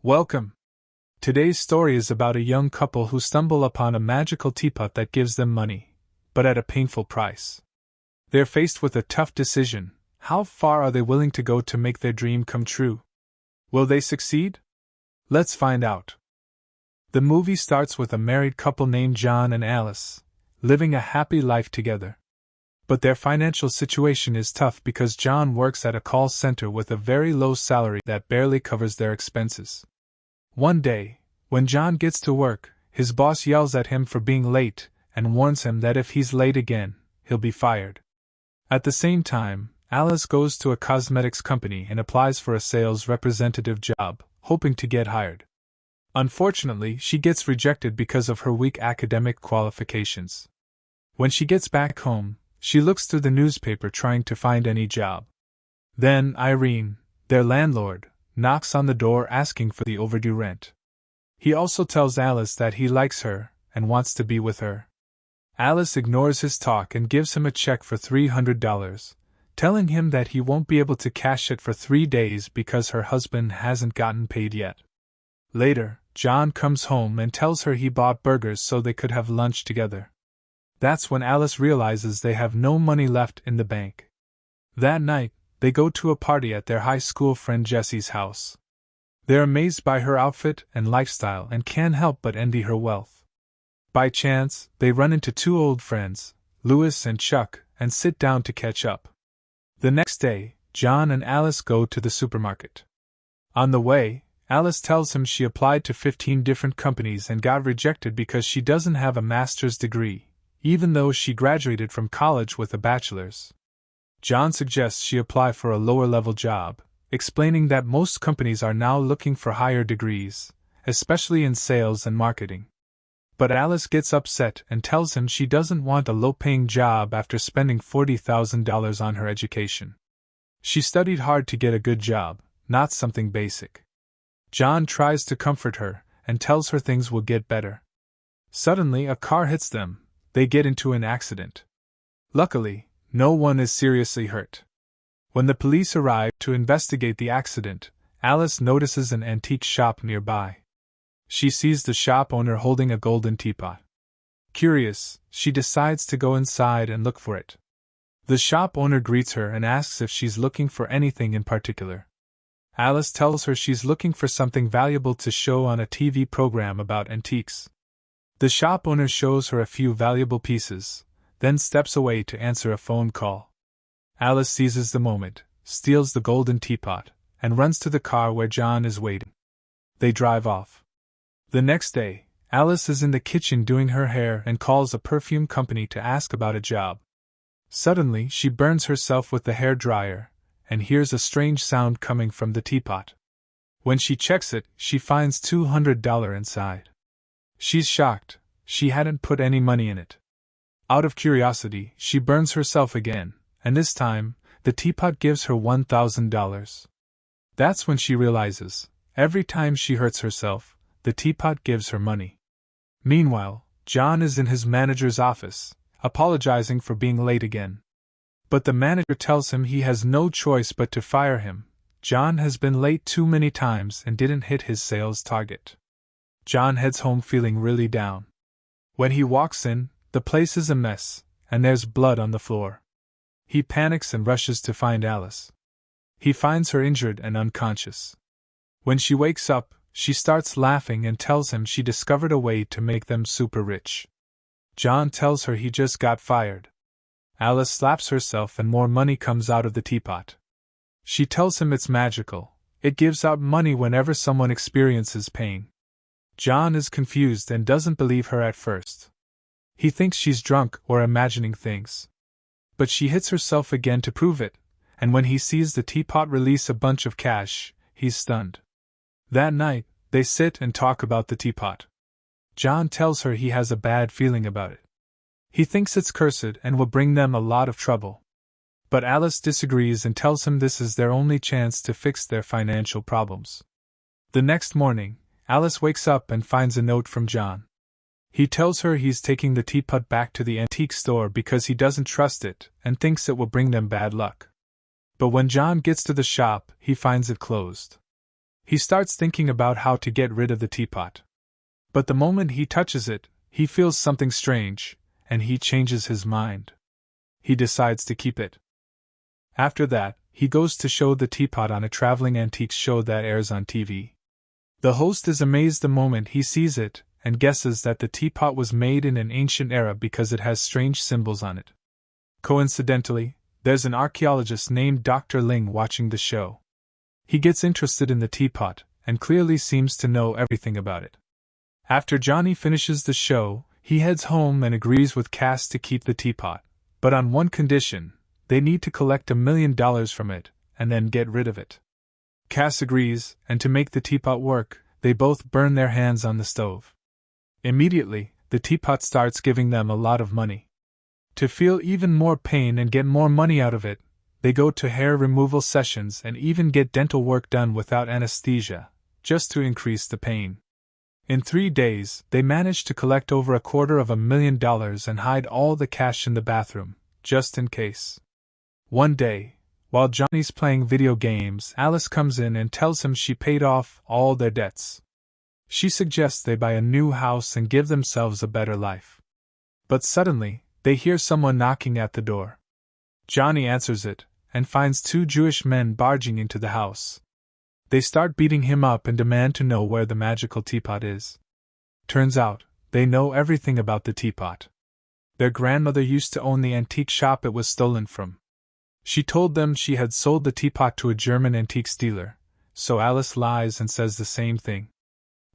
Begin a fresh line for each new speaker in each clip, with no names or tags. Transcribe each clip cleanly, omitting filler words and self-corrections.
Welcome! Today's story is about a young couple who stumble upon a magical teapot that gives them money, but at a painful price. They're faced with a tough decision. How far are they willing to go to make their dream come true? Will they succeed? Let's find out. The movie starts with a married couple named John and Alice, living a happy life together. But their financial situation is tough because John works at a call center with a very low salary that barely covers their expenses. One day, when John gets to work, his boss yells at him for being late and warns him that if he's late again, he'll be fired. At the same time, Alice goes to a cosmetics company and applies for a sales representative job, hoping to get hired. Unfortunately, she gets rejected because of her weak academic qualifications. When she gets back home, she looks through the newspaper trying to find any job. Then Irene, their landlord, knocks on the door asking for the overdue rent. He also tells Alice that he likes her and wants to be with her. Alice ignores his talk and gives him a check for $300, telling him that he won't be able to cash it for 3 days because her husband hasn't gotten paid yet. Later, John comes home and tells her he bought burgers so they could have lunch together. That's when Alice realizes they have no money left in the bank. That night, they go to a party at their high school friend Jessie's house. They're amazed by her outfit and lifestyle and can't help but envy her wealth. By chance, they run into two old friends, Louis and Chuck, and sit down to catch up. The next day, John and Alice go to the supermarket. On the way, Alice tells him she applied to 15 different companies and got rejected because she doesn't have a master's degree, even though she graduated from college with a bachelor's. John suggests she apply for a lower-level job, explaining that most companies are now looking for higher degrees, especially in sales and marketing. But Alice gets upset and tells him she doesn't want a low-paying job after spending $40,000 on her education. She studied hard to get a good job, not something basic. John tries to comfort her and tells her things will get better. Suddenly, a car hits them. They get into an accident. Luckily, no one is seriously hurt. When the police arrive to investigate the accident, Alice notices an antique shop nearby. She sees the shop owner holding a golden teapot. Curious, she decides to go inside and look for it. The shop owner greets her and asks if she's looking for anything in particular. Alice tells her she's looking for something valuable to show on a TV program about antiques. The shop owner shows her a few valuable pieces, then steps away to answer a phone call. Alice seizes the moment, steals the golden teapot, and runs to the car where John is waiting. They drive off. The next day, Alice is in the kitchen doing her hair and calls a perfume company to ask about a job. Suddenly, she burns herself with the hair dryer and hears a strange sound coming from the teapot. When she checks it, she finds $200 inside. She's shocked. She hadn't put any money in it. Out of curiosity, she burns herself again, and this time, the teapot gives her $1,000. That's when she realizes, every time she hurts herself, the teapot gives her money. Meanwhile, John is in his manager's office, apologizing for being late again. But the manager tells him he has no choice but to fire him. John has been late too many times and didn't hit his sales target. John heads home feeling really down. When he walks in, the place is a mess, and there's blood on the floor. He panics and rushes to find Alice. He finds her injured and unconscious. When she wakes up, she starts laughing and tells him she discovered a way to make them super rich. John tells her he just got fired. Alice slaps herself and more money comes out of the teapot. She tells him it's magical. It gives out money whenever someone experiences pain. John is confused and doesn't believe her at first. He thinks she's drunk or imagining things. But she hits herself again to prove it, and when he sees the teapot release a bunch of cash, he's stunned. That night, they sit and talk about the teapot. John tells her he has a bad feeling about it. He thinks it's cursed and will bring them a lot of trouble. But Alice disagrees and tells him this is their only chance to fix their financial problems. The next morning, Alice wakes up and finds a note from John. He tells her he's taking the teapot back to the antique store because he doesn't trust it and thinks it will bring them bad luck. But when John gets to the shop, he finds it closed. He starts thinking about how to get rid of the teapot. But the moment he touches it, he feels something strange, and he changes his mind. He decides to keep it. After that, he goes to show the teapot on a traveling antiques show that airs on TV. The host is amazed the moment he sees it, and guesses that the teapot was made in an ancient era because it has strange symbols on it. Coincidentally, there's an archaeologist named Dr. Ling watching the show. He gets interested in the teapot, and clearly seems to know everything about it. After Johnny finishes the show, he heads home and agrees with Cass to keep the teapot, but on one condition: they need to collect $1 million from it, and then get rid of it. Cass agrees, and to make the teapot work, they both burn their hands on the stove. Immediately, the teapot starts giving them a lot of money. To feel even more pain and get more money out of it, they go to hair removal sessions and even get dental work done without anesthesia, just to increase the pain. In 3 days, they manage to collect over $250,000 and hide all the cash in the bathroom, just in case. One day, while Johnny's playing video games, Alice comes in and tells him she paid off all their debts. She suggests they buy a new house and give themselves a better life. But suddenly, they hear someone knocking at the door. Johnny answers it, and finds 2 Jewish men barging into the house. They start beating him up and demand to know where the magical teapot is. Turns out, they know everything about the teapot. Their grandmother used to own the antique shop it was stolen from. She told them she had sold the teapot to a German antiques dealer, so Alice lies and says the same thing.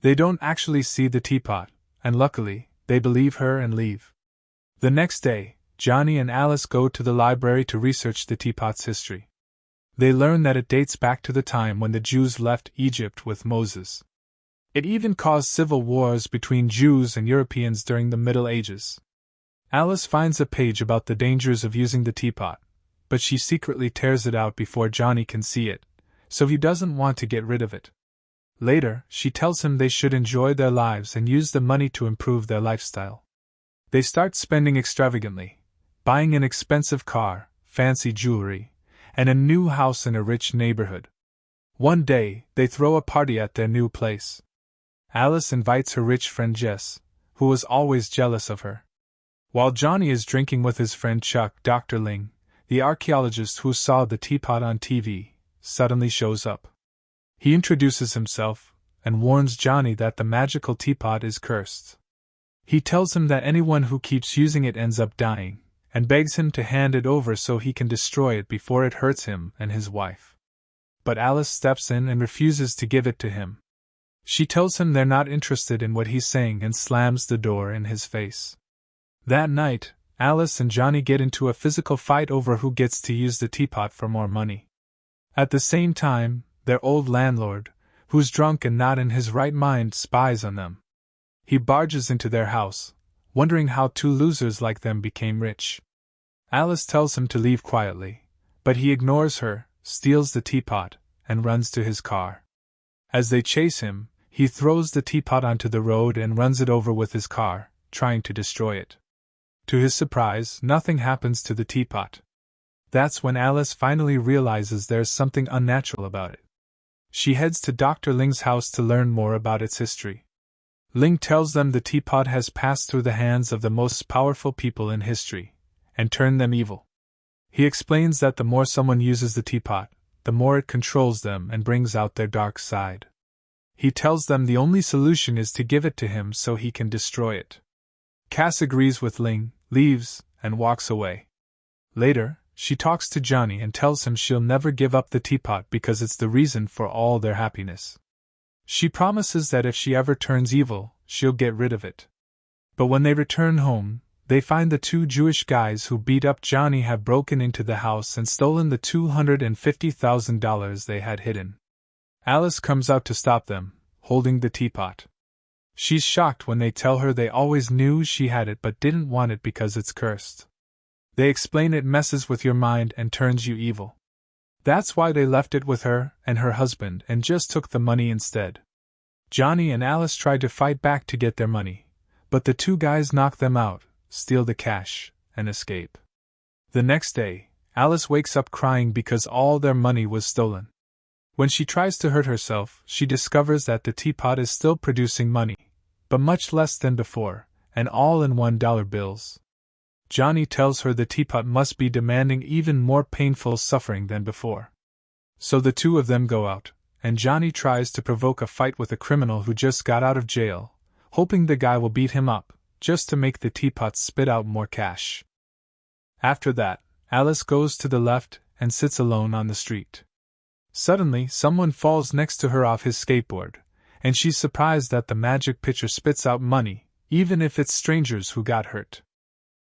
They don't actually see the teapot, and luckily, they believe her and leave. The next day, Johnny and Alice go to the library to research the teapot's history. They learn that it dates back to the time when the Jews left Egypt with Moses. It even caused civil wars between Jews and Europeans during the Middle Ages. Alice finds a page about the dangers of using the teapot, but she secretly tears it out before Johnny can see it, so he doesn't want to get rid of it. Later, she tells him they should enjoy their lives and use the money to improve their lifestyle. They start spending extravagantly, buying an expensive car, fancy jewelry, and a new house in a rich neighborhood. One day, they throw a party at their new place. Alice invites her rich friend Jess, who was always jealous of her. While Johnny is drinking with his friend Chuck, Dr. Ling, the archaeologist who saw the teapot on TV, suddenly shows up. He introduces himself, and warns Johnny that the magical teapot is cursed. He tells him that anyone who keeps using it ends up dying, and begs him to hand it over so he can destroy it before it hurts him and his wife. But Alice steps in and refuses to give it to him. She tells him they're not interested in what he's saying and slams the door in his face. That night, Alice and Johnny get into a physical fight over who gets to use the teapot for more money. At the same time, their old landlord, who's drunk and not in his right mind, spies on them. He barges into their house, wondering how 2 losers like them became rich. Alice tells him to leave quietly, but he ignores her, steals the teapot, and runs to his car. As they chase him, he throws the teapot onto the road and runs it over with his car, trying to destroy it. To his surprise, nothing happens to the teapot. That's when Alice finally realizes there's something unnatural about it. She heads to Dr. Ling's house to learn more about its history. Ling tells them the teapot has passed through the hands of the most powerful people in history, and turned them evil. He explains that the more someone uses the teapot, the more it controls them and brings out their dark side. He tells them the only solution is to give it to him so he can destroy it. Cass agrees with Ling, leaves, and walks away. Later, she talks to Johnny and tells him she'll never give up the teapot because it's the reason for all their happiness. She promises that if she ever turns evil, she'll get rid of it. But when they return home, they find the 2 Jewish guys who beat up Johnny have broken into the house and stolen the $250,000 they had hidden. Alice comes out to stop them, holding the teapot. She's shocked when they tell her they always knew she had it but didn't want it because it's cursed. They explain it messes with your mind and turns you evil. That's why they left it with her and her husband and just took the money instead. Johnny and Alice try to fight back to get their money, but the 2 guys knock them out, steal the cash, and escape. The next day, Alice wakes up crying because all their money was stolen. When she tries to hurt herself, she discovers that the teapot is still producing money, but much less than before, and all in $1 bills. Johnny tells her the teapot must be demanding even more painful suffering than before. So the two of them go out, and Johnny tries to provoke a fight with a criminal who just got out of jail, hoping the guy will beat him up, just to make the teapot spit out more cash. After that, Alice goes to the left and sits alone on the street. Suddenly, someone falls next to her off his skateboard, and she's surprised that the magic pitcher spits out money, even if it's strangers who got hurt.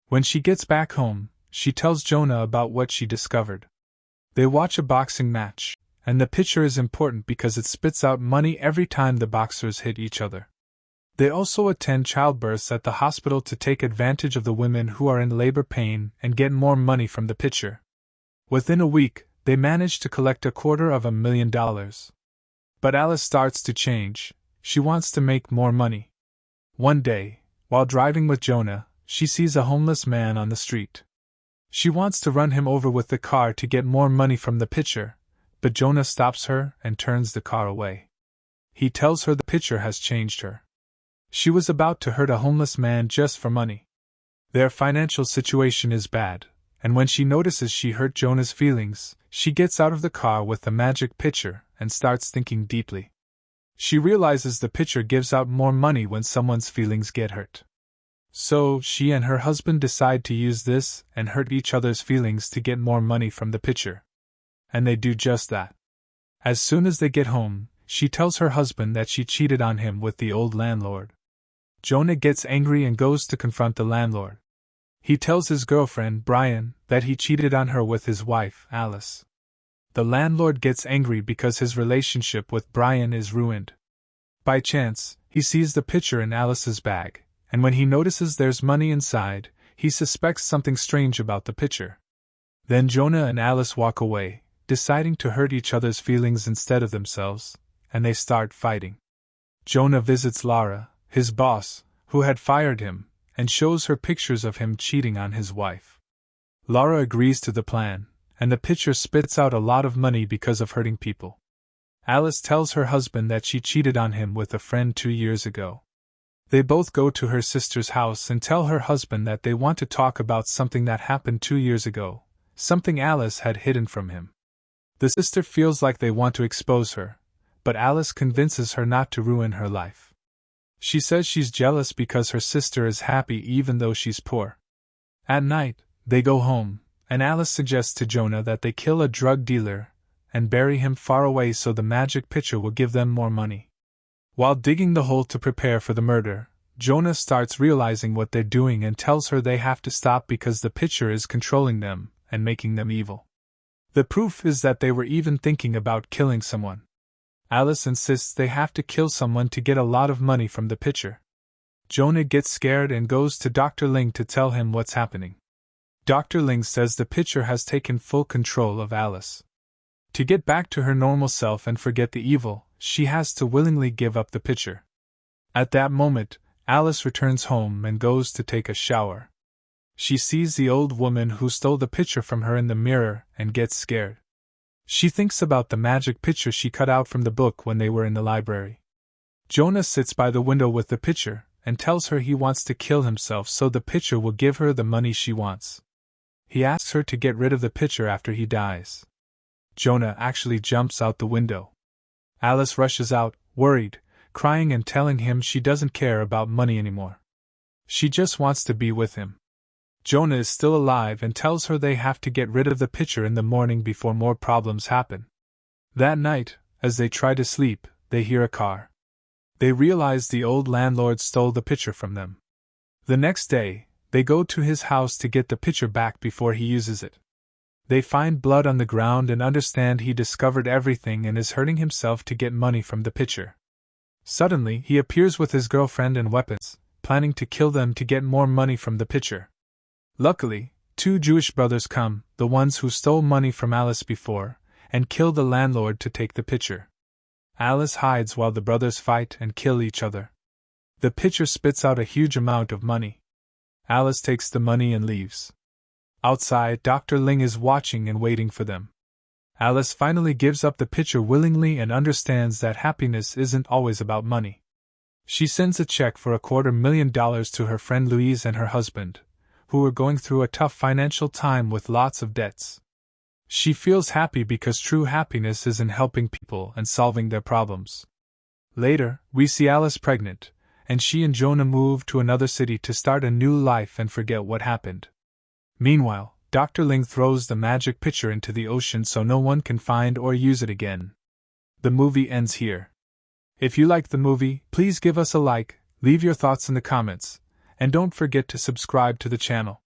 When she gets back home, she tells Jonah about what she discovered. They watch a boxing match, and the pitcher is important because it spits out money every time the boxers hit each other. They also attend childbirths at the hospital to take advantage of the women who are in labor pain and get more money from the pitcher. Within a week, they manage to collect $250,000. But Alice starts to change. She wants to make more money. One day, while driving with Jonah, she sees a homeless man on the street. She wants to run him over with the car to get more money from the pitcher, but Jonah stops her and turns the car away. He tells her the pitcher has changed her. She was about to hurt a homeless man just for money. Their financial situation is bad, and when she notices she hurt Jonah's feelings, she gets out of the car with the magic pitcher and starts thinking deeply. She realizes the pitcher gives out more money when someone's feelings get hurt. So, she and her husband decide to use this and hurt each other's feelings to get more money from the pitcher. And they do just that. As soon as they get home, she tells her husband that she cheated on him with the old landlord. Jonah gets angry and goes to confront the landlord. He tells his girlfriend, Brian, that he cheated on her with his wife, Alice. The landlord gets angry because his relationship with Brian is ruined. By chance, he sees the pitcher in Alice's bag, and when he notices there's money inside, he suspects something strange about the pitcher. Then Jonah and Alice walk away, deciding to hurt each other's feelings instead of themselves, and they start fighting. Jonah visits Lara, his boss, who had fired him, and shows her pictures of him cheating on his wife. Lara agrees to the plan, and the pitcher spits out a lot of money because of hurting people. Alice tells her husband that she cheated on him with a friend 2 years ago. They both go to her sister's house and tell her husband that they want to talk about something that happened 2 years ago, something Alice had hidden from him. The sister feels like they want to expose her, but Alice convinces her not to ruin her life. She says she's jealous because her sister is happy even though she's poor. At night, they go home, and Alice suggests to Jonah that they kill a drug dealer and bury him far away so the magic pitcher will give them more money. While digging the hole to prepare for the murder, Jonah starts realizing what they're doing and tells her they have to stop because the pitcher is controlling them and making them evil. The proof is that they were even thinking about killing someone. Alice insists they have to kill someone to get a lot of money from the pitcher. Jonah gets scared and goes to Dr. Ling to tell him what's happening. Dr. Ling says the pitcher has taken full control of Alice. To get back to her normal self and forget the evil, she has to willingly give up the pitcher. At that moment, Alice returns home and goes to take a shower. She sees the old woman who stole the pitcher from her in the mirror and gets scared. She thinks about the magic pitcher she cut out from the book when they were in the library. Jonah sits by the window with the pitcher and tells her he wants to kill himself so the pitcher will give her the money she wants. He asks her to get rid of the pitcher after he dies. Jonah actually jumps out the window. Alice rushes out, worried, crying and telling him she doesn't care about money anymore. She just wants to be with him. Jonah is still alive and tells her they have to get rid of the pitcher in the morning before more problems happen. That night, as they try to sleep, they hear a car. They realize the old landlord stole the pitcher from them. The next day, they go to his house to get the pitcher back before he uses it. They find blood on the ground and understand he discovered everything and is hurting himself to get money from the pitcher. Suddenly, he appears with his girlfriend and weapons, planning to kill them to get more money from the pitcher. Luckily, 2 Jewish brothers come, the ones who stole money from Alice before, and kill the landlord to take the pitcher. Alice hides while the brothers fight and kill each other. The pitcher spits out a huge amount of money. Alice takes the money and leaves. Outside, Dr. Ling is watching and waiting for them. Alice finally gives up the pitcher willingly and understands that happiness isn't always about money. She sends a check for $250,000 to her friend Louise and her husband, who were going through a tough financial time with lots of debts. She feels happy because true happiness is in helping people and solving their problems. Later, we see Alice pregnant, and she and Jonah move to another city to start a new life and forget what happened. Meanwhile, Dr. Ling throws the magic pitcher into the ocean so no one can find or use it again. The movie ends here. If you liked the movie, please give us a like, leave your thoughts in the comments, and don't forget to subscribe to the channel.